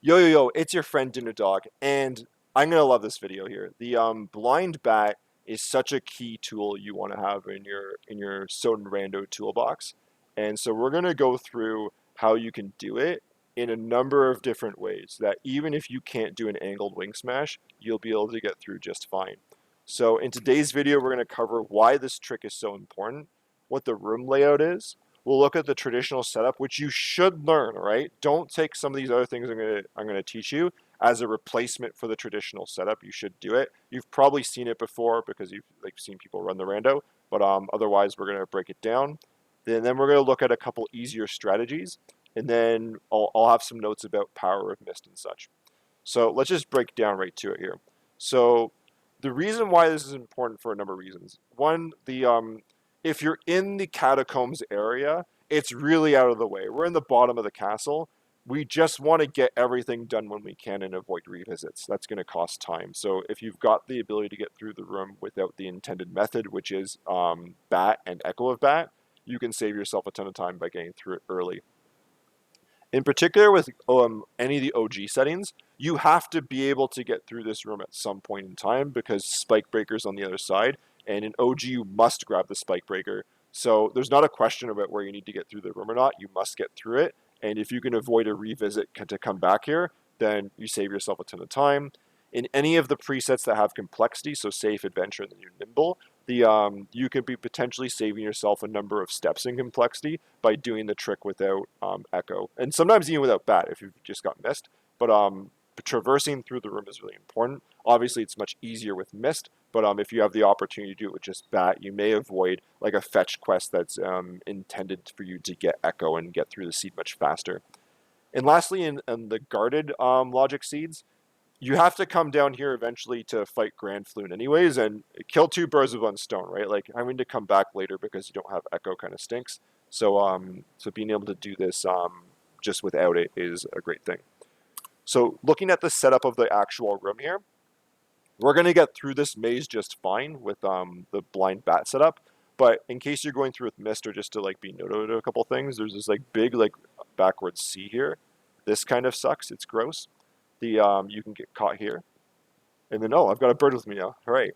Yo, it's your friend Dinner Dog, and I'm gonna love this video here. The blind bat is such a key tool you want to have in your SotN Rando toolbox, and so we're gonna go through how you can do it in a number of different ways. That even if you can't do an angled wing smash, you'll be able to get through just fine. So in today's video, we're gonna cover why this trick is so important, what the room layout is. We'll look at the traditional setup, which you should learn, right? Don't take some of these other things I'm gonna teach you as a replacement for the traditional setup. You should do it. You've probably seen it before because you've seen people run the rando, but otherwise we're gonna break it down. Then we're gonna look at a couple easier strategies, and then I'll have some notes about power of mist and such. So let's just break down right to it here. So the reason why this is important for a number of reasons. One, the if you're in the catacombs area, it's really out of the way. We're in the bottom of the castle. We just want to get everything done when we can and avoid revisits. That's going to cost time. So if you've got the ability to get through the room without the intended method, which is bat and echo of bat, you can save yourself a ton of time by getting through it early. In particular with any of the OG settings, you have to be able to get through this room at some point in time because spike breaker's on the other side, and in OG you must grab the spike breaker. So there's not a question about where you need to get through the room or not, you must get through it, and if you can avoid a revisit to come back here, then you save yourself a ton of time. In any of the presets that have complexity, so safe, adventure, and then you nimble, you could be potentially saving yourself a number of steps in complexity by doing the trick without echo, and sometimes even without bat if you've just got mist. But traversing through the room is really important. Obviously, it's much easier with mist, but if you have the opportunity to do it with just bat, you may avoid like a fetch quest that's intended for you to get echo and get through the seed much faster. And lastly, in the guarded logic seeds, you have to come down here eventually to fight Grand Floon anyways, and kill two birds with one stone, right? Like having to come back later because you don't have echo kind of stinks. So being able to do this just without it is a great thing. So looking at the setup of the actual room here, we're gonna get through this maze just fine with the blind bat setup. But in case you're going through with mist or just to like be noted a couple things, there's this like big like backwards C here. This kind of sucks. It's gross. The you can get caught here. And then, oh, I've got a bird with me now. All right.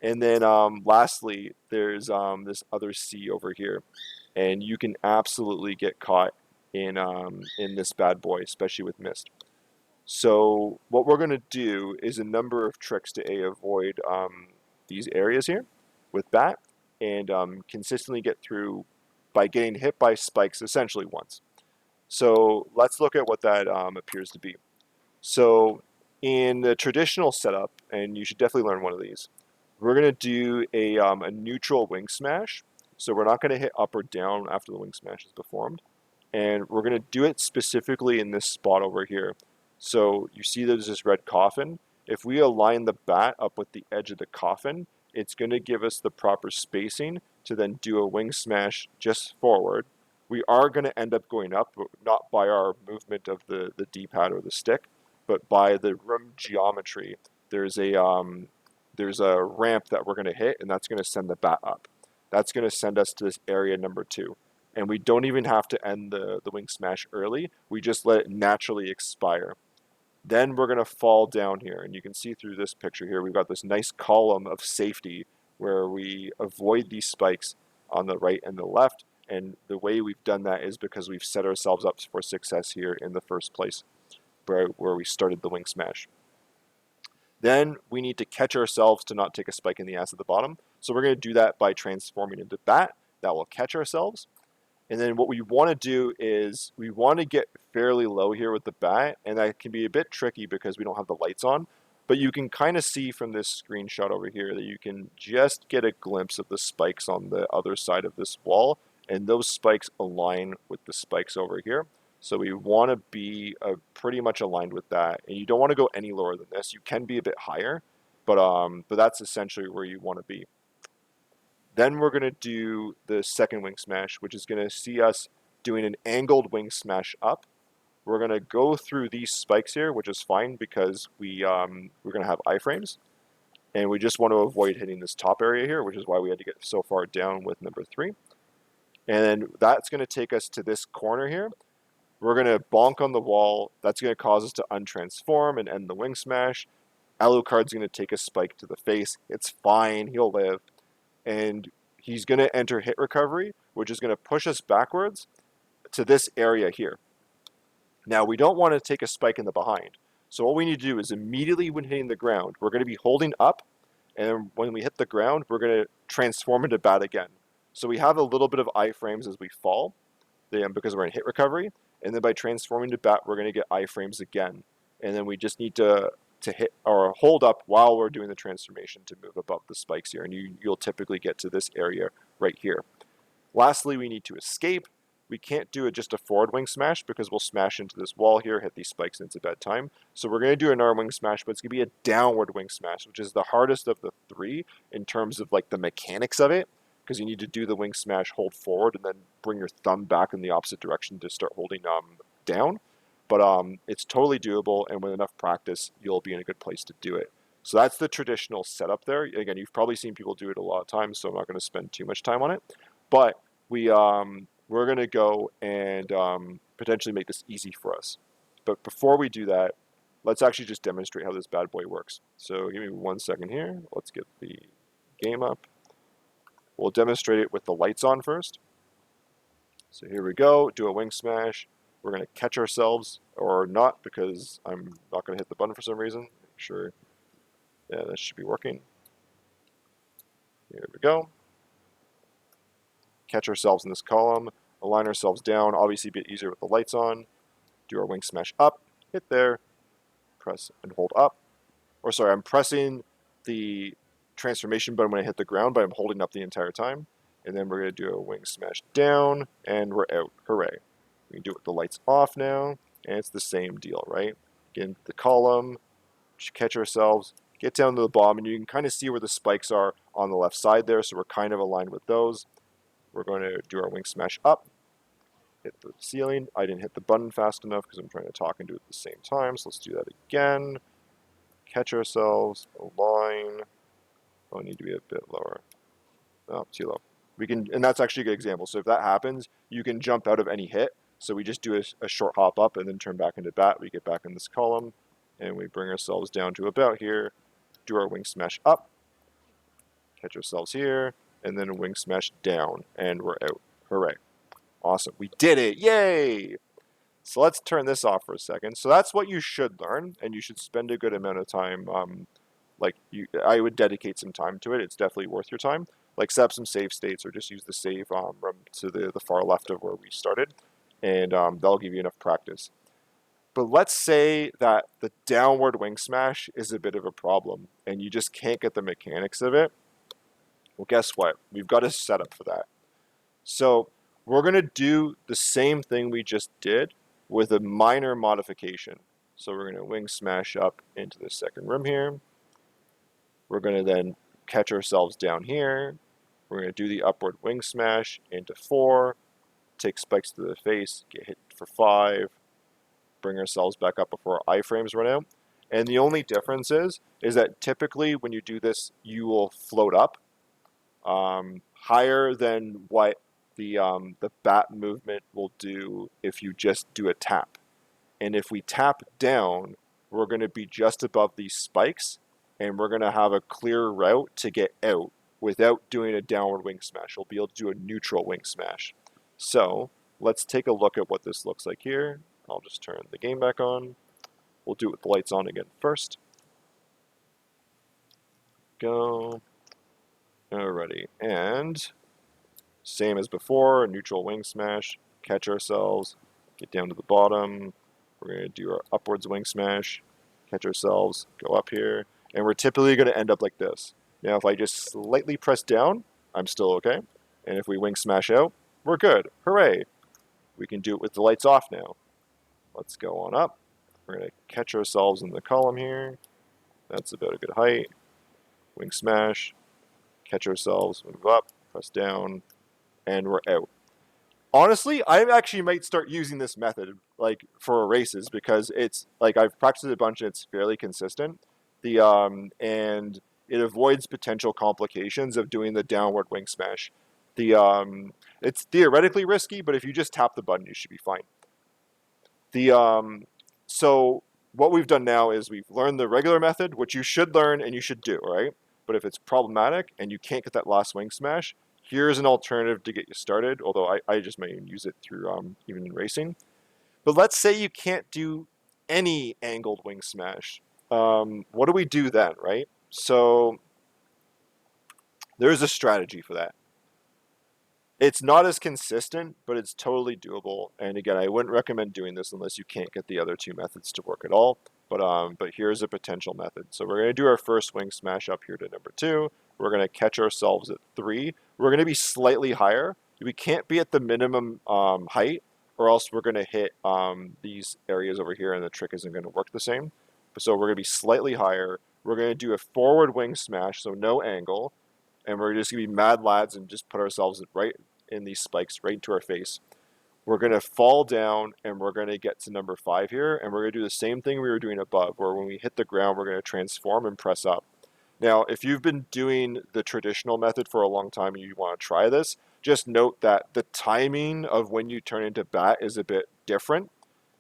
And then lastly, there's this other C over here. And you can absolutely get caught in this bad boy, especially with mist. So what we're going to do is a number of tricks to avoid these areas here with bat and consistently get through by getting hit by spikes essentially once. So let's look at what that appears to be. So in the traditional setup, and you should definitely learn one of these, we're going to do a neutral wing smash. So we're not going to hit up or down after the wing smash is performed. And we're going to do it specifically in this spot over here. So you see there's this red coffin. If we align the bat up with the edge of the coffin, it's going to give us the proper spacing to then do a wing smash just forward. We are going to end up going up, but not by our movement of the D-pad or the stick, but by the room geometry. There's a ramp that we're going to hit, and that's going to send the bat up. That's going to send us to this area number 2. And we don't even have to end the wing smash early. We just let it naturally expire. Then we're going to fall down here. And you can see through this picture here, we've got this nice column of safety where we avoid these spikes on the right and the left. And the way we've done that is because we've set ourselves up for success here in the first place, where we started the wing smash. Then we need to catch ourselves to not take a spike in the ass at the bottom. So we're going to do that by transforming into bat. That will catch ourselves. And then what we want to do is we want to get fairly low here with the bat, and that can be a bit tricky because we don't have the lights on. But you can kind of see from this screenshot over here that you can just get a glimpse of the spikes on the other side of this wall, and those spikes align with the spikes over here. So we want to be pretty much aligned with that, and you don't want to go any lower than this. You can be a bit higher, but that's essentially where you want to be. Then we're going to do the second wing smash, which is going to see us doing an angled wing smash up. We're going to go through these spikes here, which is fine because we're going to have iframes. And we just want to avoid hitting this top area here, which is why we had to get so far down with number 3. And then that's going to take us to this corner here. We're going to bonk on the wall. That's going to cause us to untransform and end the wing smash. Alucard's going to take a spike to the face. It's fine. He'll live. And he's going to enter hit recovery, which is going to push us backwards to this area here. Now, we don't want to take a spike in the behind. So what we need to do is immediately when hitting the ground, we're going to be holding up. And when we hit the ground, we're going to transform into bat again. So we have a little bit of iframes as we fall because we're in hit recovery. And then by transforming to bat, we're going to get iframes again. And then we just need to hit or hold up while we're doing the transformation to move above the spikes here. And you'll typically get to this area right here. Lastly, we need to escape. We can't do it just a forward wing smash because we'll smash into this wall here, hit these spikes, and it's a bad time. So we're going to do an arm wing smash, but it's going to be a downward wing smash, which is the hardest of the three in terms of like the mechanics of it, because you need to do the wing smash, hold forward, and then bring your thumb back in the opposite direction to start holding down. But it's totally doable, and with enough practice, you'll be in a good place to do it. So that's the traditional setup there. Again, you've probably seen people do it a lot of times, so I'm not going to spend too much time on it. But we're going to go and potentially make this easy for us. But before we do that, let's actually just demonstrate how this bad boy works. So give me 1 second here. Let's get the game up. We'll demonstrate it with the lights on first. So here we go, do a wing smash. We're going to catch ourselves, or not, because I'm not going to hit the button for some reason. Make sure, yeah, that should be working. Here we go. Catch ourselves in this column, align ourselves down, obviously a bit easier with the lights on, do our wing smash up, hit there, press and hold up. Or sorry, I'm pressing the transformation button when I hit the ground, but I'm holding up the entire time. And then we're going to do a wing smash down, and we're out. Hooray. We can do it with the lights off now, and it's the same deal, right? Get into the column, catch ourselves, get down to the bottom, and you can kind of see where the spikes are on the left side there, so we're kind of aligned with those. We're going to do our wing smash up, hit the ceiling. I didn't hit the button fast enough because I'm trying to talk and do it at the same time, so let's do that again. Catch ourselves, align. Oh, I need to be a bit lower. Oh, too low. We can, and that's actually a good example. So if that happens, you can jump out of any hit. So we just do a short hop up and then turn back into bat. We get back in this column, and we bring ourselves down to about here, do our wing smash up, catch ourselves here, and then a wing smash down, and we're out. Hooray. Awesome. We did it. Yay! So let's turn this off for a second. So that's what you should learn, and you should spend a good amount of time. I would dedicate some time to it. It's definitely worth your time. Like set up some save states or just use the save to the far left of where we started, and that'll give you enough practice. But let's say that the downward wing smash is a bit of a problem, and you just can't get the mechanics of it. Well, guess what? We've got a setup for that. So we're going to do the same thing we just did with a minor modification. So we're going to wing smash up into the second room here. We're going to then catch ourselves down here. We're going to do the upward wing smash into 4, take spikes to the face, get hit for 5, bring ourselves back up before our iframes run out. And the only difference is that typically when you do this, you will float up higher than what the bat movement will do if you just do a tap. And if we tap down, we're going to be just above these spikes, and we're going to have a clear route to get out without doing a downward wing smash. We'll be able to do a neutral wing smash. So let's take a look at what this looks like here. I'll just turn the game back on. We'll do it with the lights on again first. Go. Alrighty, and same as before, a neutral wing smash, catch ourselves, get down to the bottom. We're going to do our upwards wing smash, catch ourselves, go up here, and we're typically going to end up like this. Now, if I just slightly press down, I'm still okay. And if we wing smash out, we're good. Hooray! We can do it with the lights off now. Let's go on up. We're going to catch ourselves in the column here. That's about a good height. Wing smash, catch ourselves, move up, press down, and we're out. Honestly, I actually might start using this method like for races because it's like I've practiced it a bunch and it's fairly consistent. And it avoids potential complications of doing the downward wing smash. It's theoretically risky, but if you just tap the button, you should be fine. The so what we've done now is we've learned the regular method, which you should learn and you should do, right? But if it's problematic and you can't get that last wing smash, here's an alternative to get you started. Although I just may even use it through even in racing. But let's say you can't do any angled wing smash. What do we do then, right? So there's a strategy for that. It's not as consistent, but it's totally doable. And again, I wouldn't recommend doing this unless you can't get the other two methods to work at all. But here's a potential method. So we're going to do our first wing smash up here to number 2. We're going to catch ourselves at 3. We're going to be slightly higher. We can't be at the minimum height, or else we're going to hit these areas over here, and the trick isn't going to work the same. So we're going to be slightly higher. We're going to do a forward wing smash, so no angle, and we're just going to be mad lads and just put ourselves right in these spikes right into our face. We're going to fall down and we're going to get to number 5 here, and we're going to do the same thing we were doing above, where when we hit the ground, we're going to transform and press up. Now, if you've been doing the traditional method for a long time and you want to try this, just note that the timing of when you turn into bat is a bit different.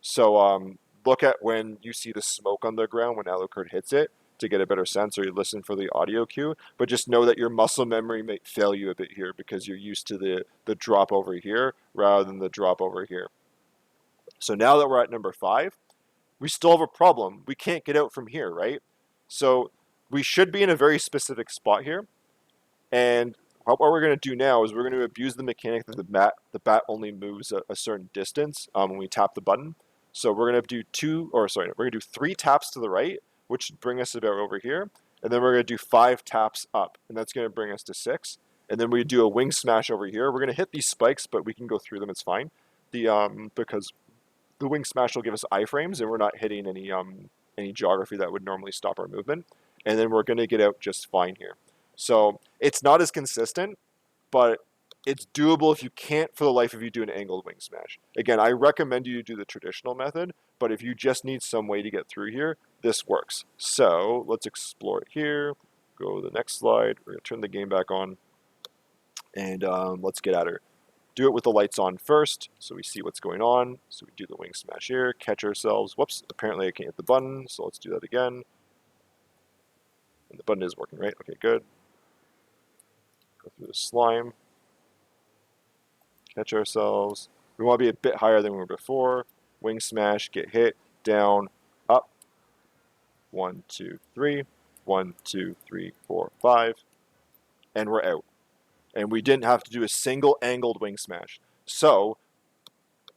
So look at when you see the smoke on the ground when Alucard hits it to get a better sense, or you listen for the audio cue. But just know that your muscle memory may fail you a bit here because you're used to the drop over here rather than the drop over here. So now that we're at number 5, we still have a problem. We can't get out from here, right? So we should be in a very specific spot here. And what we're going to do now is we're going to abuse the mechanic that the bat only moves a certain distance when we tap the button. So we're going to do we're going to do 3 taps to the right, which should bring us about over here. And then we're going to do 5 taps up, and that's going to bring us to 6. And then we do a wing smash over here. We're going to hit these spikes, but we can go through them. It's fine. Because the wing smash will give us iframes, and we're not hitting any geography that would normally stop our movement. And then we're going to get out just fine here. So it's not as consistent, but it's doable if you can't for the life of you do an angled wing smash. Again, I recommend you do the traditional method, but if you just need some way to get through here, this works. So let's explore it here. Go to the next slide. We're going to turn the game back on, and let's get at her. Do it with the lights on first, so we see what's going on. So we do the wing smash here, catch ourselves. Whoops, apparently I can't hit the button, so let's do that again. And the button is working, right? Okay, good. Go through the slime. Catch ourselves. We want to be a bit higher than we were before. Wing smash, get hit, down, up. 1, 2, 3. 1, 2, 3, 4, 5. And we're out. And we didn't have to do a single angled wing smash. So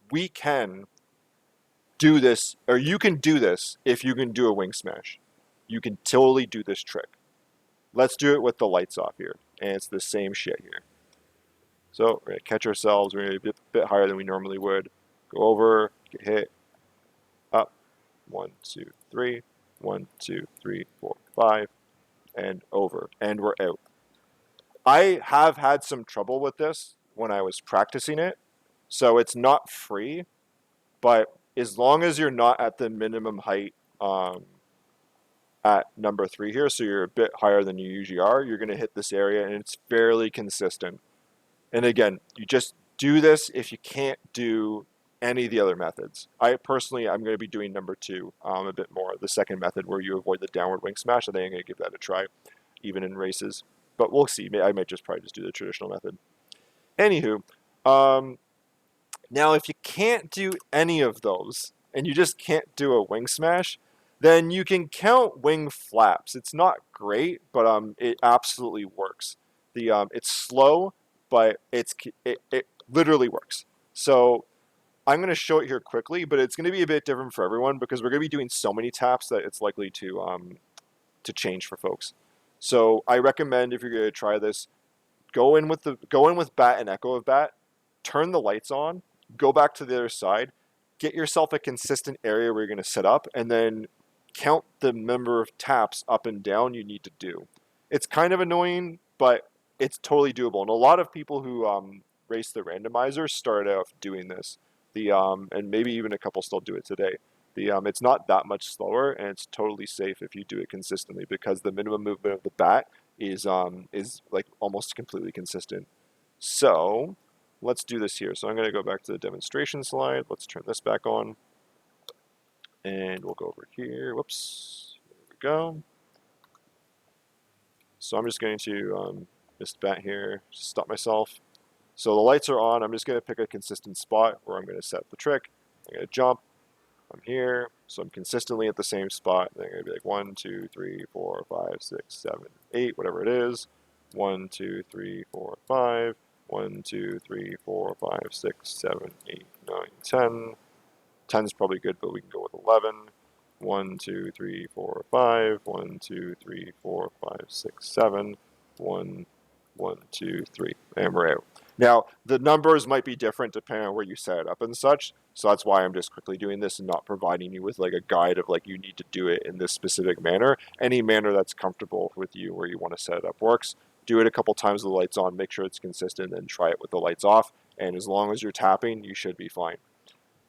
we can do this, or you can do this if you can do a wing smash. You can totally do this trick. Let's do it with the lights off here. And it's the same shit here. So we're going to catch ourselves. We're going to be a bit higher than we normally would. Go over, get hit, up. 1, 2, 3. 1, 2, 3, 4, 5. And over. And we're out. I have had some trouble with this when I was practicing it. So it's not free, but as long as you're not at the minimum height at number 3 here, so you're a bit higher than you usually are, you're going to hit this area, and it's fairly consistent. And again, you just do this if you can't do any of the other methods. I'm going to be doing number 2 a bit more, the second method where you avoid the downward wing smash. I think I'm going to give that a try, even in races. But we'll see. I might probably just do the traditional method. Anywho, now if you can't do any of those, and you just can't do a wing smash, then you can count wing flaps. It's not great, but it absolutely works. It's slow, but it literally works. So I'm going to show it here quickly, but it's going to be a bit different for everyone because we're going to be doing so many taps that it's likely to change for folks. So I recommend if you're going to try this, go in with bat and echo of bat, turn the lights on, go back to the other side, get yourself a consistent area where you're going to set up, and then count the number of taps up and down you need to do. It's kind of annoying, but it's totally doable. And a lot of people who race the randomizer started off doing this. And maybe even a couple still do it today. It's not that much slower, and it's totally safe if you do it consistently because the minimum movement of the bat is like almost completely consistent. So let's do this here. So I'm going to go back to the demonstration slide. Let's turn this back on. And we'll go over here. Whoops. There we go. So I'm just going to mist bat here, stop myself. So the lights are on. I'm just going to pick a consistent spot where I'm going to set the trick. I'm going to jump. I'm here. So I'm consistently at the same spot. Then I'm going to be like 1, 2, 3, 4, 5, 6, 7, 8, whatever it is. 1, 2, 3, 4, 5. 1, 2, 3, 4, 5, 6, 7, 8, 9, 10. 10 is probably good, but we can go with 11. 1, 2, 3, 4, 5. 1, 2, 3, 4, 5, 6, 7. 1, 1, 2, 3. And we're out. Now, the numbers might be different depending on where you set it up and such. So that's why I'm just quickly doing this and not providing you with like a guide of like you need to do it in this specific manner. Any manner that's comfortable with you where you want to set it up works. Do it a couple times with the lights on, make sure it's consistent, and then try it with the lights off. And as long as you're tapping, you should be fine.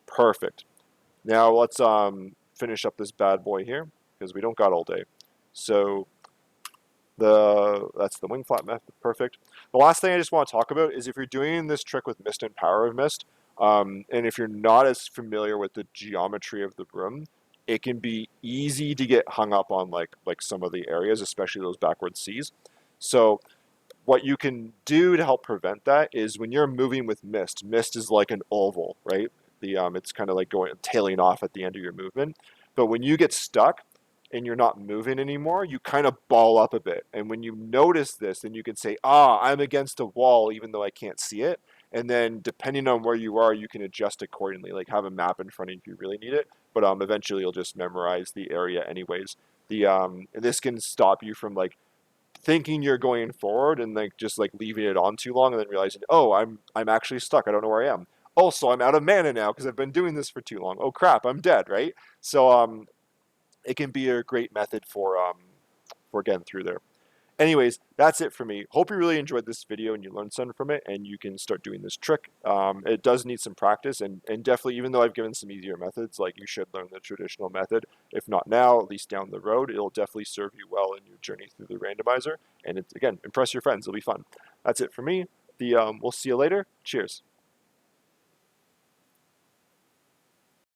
Perfect. Now let's finish up this bad boy here because we don't got all day. So that's the wing flap method. Perfect. The last thing I just want to talk about is if you're doing this trick with mist and power of mist, and if you're not as familiar with the geometry of the room, it can be easy to get hung up on like some of the areas, especially those backward C's. So what you can do to help prevent that is when you're moving with mist, mist is like an oval, right? It's kind of like going tailing off at the end of your movement. But when you get stuck and you're not moving anymore, you kind of ball up a bit. And when you notice this, then you can say, I'm against a wall even though I can't see it. And then depending on where you are, you can adjust accordingly, like have a map in front of you if you really need it. But eventually you'll just memorize the area anyways. This can stop you from like thinking you're going forward and like just like leaving it on too long and then realizing, I'm actually stuck. I don't know where I am. Also, I'm out of mana now because I've been doing this for too long. Oh crap, I'm dead, right? So it can be a great method for getting through there. Anyways, that's it for me. Hope you really enjoyed this video and you learned something from it and you can start doing this trick. It does need some practice and definitely, even though I've given some easier methods, like you should learn the traditional method. If not now, at least down the road, it'll definitely serve you well in your journey through the randomizer. And it's, again, impress your friends. It'll be fun. That's it for me. We'll see you later. Cheers.